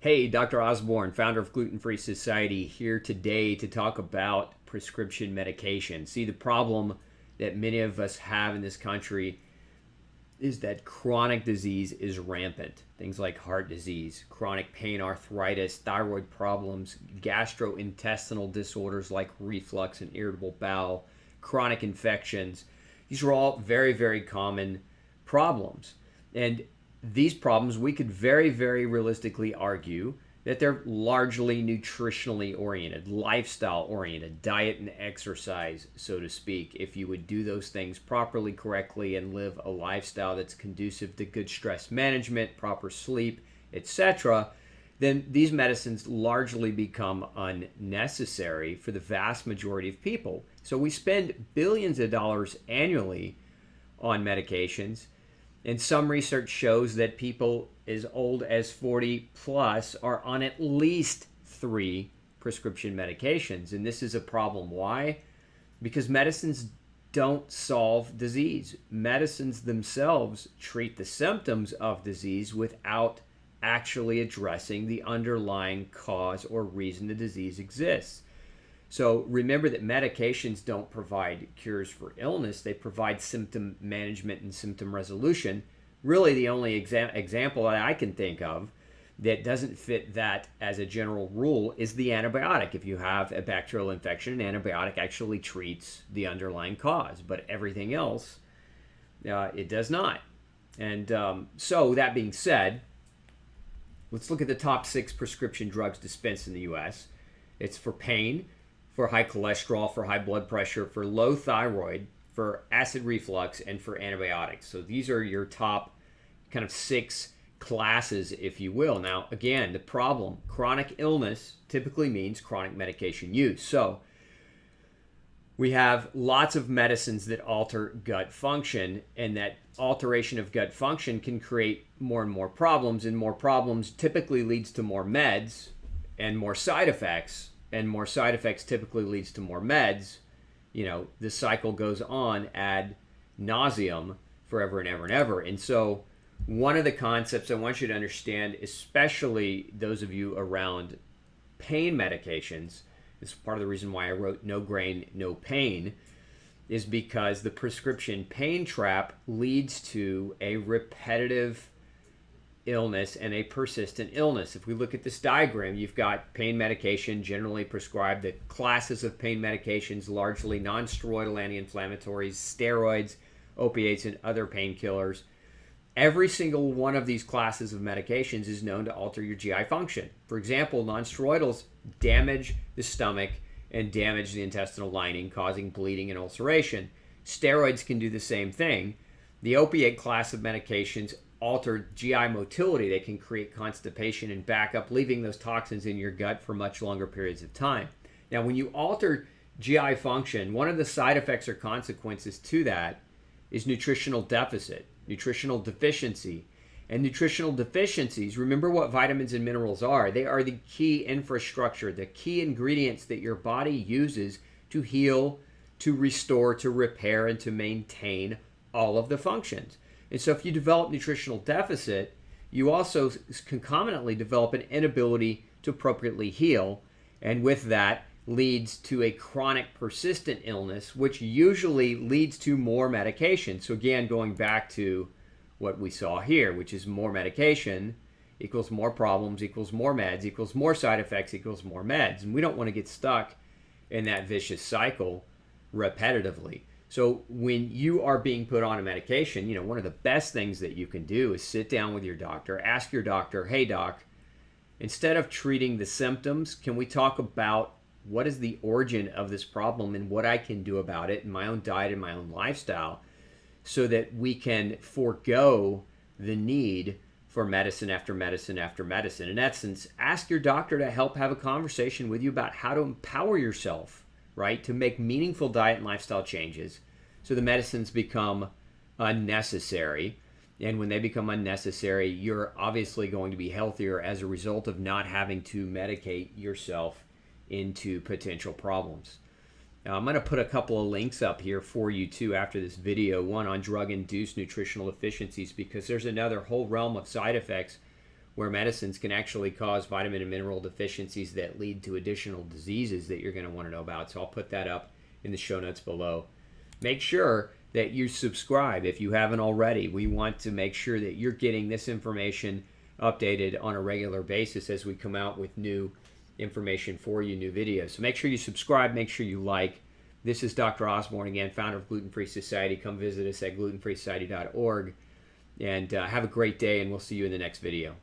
Hey, Dr. Osborne, founder of Gluten Free Society, here today to talk about prescription medication. See, the problem that many of us have in this country is that chronic disease is rampant. Things like heart disease, chronic pain, arthritis, thyroid problems, gastrointestinal disorders like reflux and irritable bowel, chronic infections. These are all very, very common problems. And these problems, we could very, very realistically argue that they're largely nutritionally oriented, lifestyle oriented, diet and exercise, so to speak. If you would do those things properly, correctly, and live a lifestyle that's conducive to good stress management, proper sleep, etc., then these medicines largely become unnecessary for the vast majority of people. So we spend billions of dollars annually on medications. And some research shows that people as old as 40 plus are on at least 3 prescription medications. And this is a problem. Why? Because medicines don't solve disease. Medicines themselves treat the symptoms of disease without actually addressing the underlying cause or reason the disease exists. So remember that medications don't provide cures for illness. They provide symptom management and symptom resolution. Really, the only example that I can think of that doesn't fit that as a general rule is the antibiotic. If you have a bacterial infection, an antibiotic actually treats the underlying cause, but everything else, it does not. And so that being said, let's look at the top 6 prescription drugs dispensed in the U.S. It's for pain, for high cholesterol, for high blood pressure, for low thyroid, for acid reflux, and for antibiotics. So these are your top kind of 6 classes, if you will. Now, again, the problem, chronic illness typically means chronic medication use. So we have lots of medicines that alter gut function, and that alteration of gut function can create more and more problems typically leads to more meds and more side effects. And more side effects typically leads to more meds. You know, this cycle goes on ad nauseum forever and ever and ever. And so one of the concepts I want you to understand, especially those of you around pain medications, this is part of the reason why I wrote No Grain, No Pain, is because the prescription pain trap leads to a repetitive illness and a persistent illness. If we look at this diagram, you've got pain medication generally prescribed, the classes of pain medications, largely non-steroidal anti-inflammatories, steroids, opiates, and other painkillers. Every single one of these classes of medications is known to alter your GI function. For example, non-steroidals damage the stomach and damage the intestinal lining, causing bleeding and ulceration. Steroids can do the same thing. The opiate class of medications alter GI motility. They can create constipation and backup, leaving those toxins in your gut for much longer periods of time. Now, when you alter GI function, one of the side effects or consequences to that is nutritional deficit, nutritional deficiency. And nutritional deficiencies, remember what vitamins and minerals are. They are the key infrastructure, the key ingredients that your body uses to heal, to restore, to repair, and to maintain all of the functions. And so if you develop nutritional deficit, you also concomitantly develop an inability to appropriately heal. And with that leads to a chronic persistent illness, which usually leads to more medication. So again, going back to what we saw here, which is more medication equals more problems, equals more meds, equals more side effects, equals more meds. And we don't want to get stuck in that vicious cycle repetitively. So when you are being put on a medication, you know, one of the best things that you can do is sit down with your doctor, ask your doctor, hey doc, instead of treating the symptoms, can we talk about what is the origin of this problem and what I can do about it in my own diet and my own lifestyle, so that we can forego the need for medicine after medicine after medicine. In essence, ask your doctor to help have a conversation with you about how to empower yourself, right, to make meaningful diet and lifestyle changes so the medicines become unnecessary. And when they become unnecessary, you're obviously going to be healthier as a result of not having to medicate yourself into potential problems. Now, I'm going to put a couple of links up here for you too after this video, one on drug-induced nutritional deficiencies, because there's another whole realm of side effects where medicines can actually cause vitamin and mineral deficiencies that lead to additional diseases that you're going to want to know about. So I'll put that up in the show notes below. Make sure that you subscribe if you haven't already. We want to make sure that you're getting this information updated on a regular basis as we come out with new information for you, new videos. So make sure you subscribe, make sure you like. This is Dr. Osborne again, founder of Gluten Free Society. Come visit us at glutenfreesociety.org, and have a great day, and we'll see you in the next video.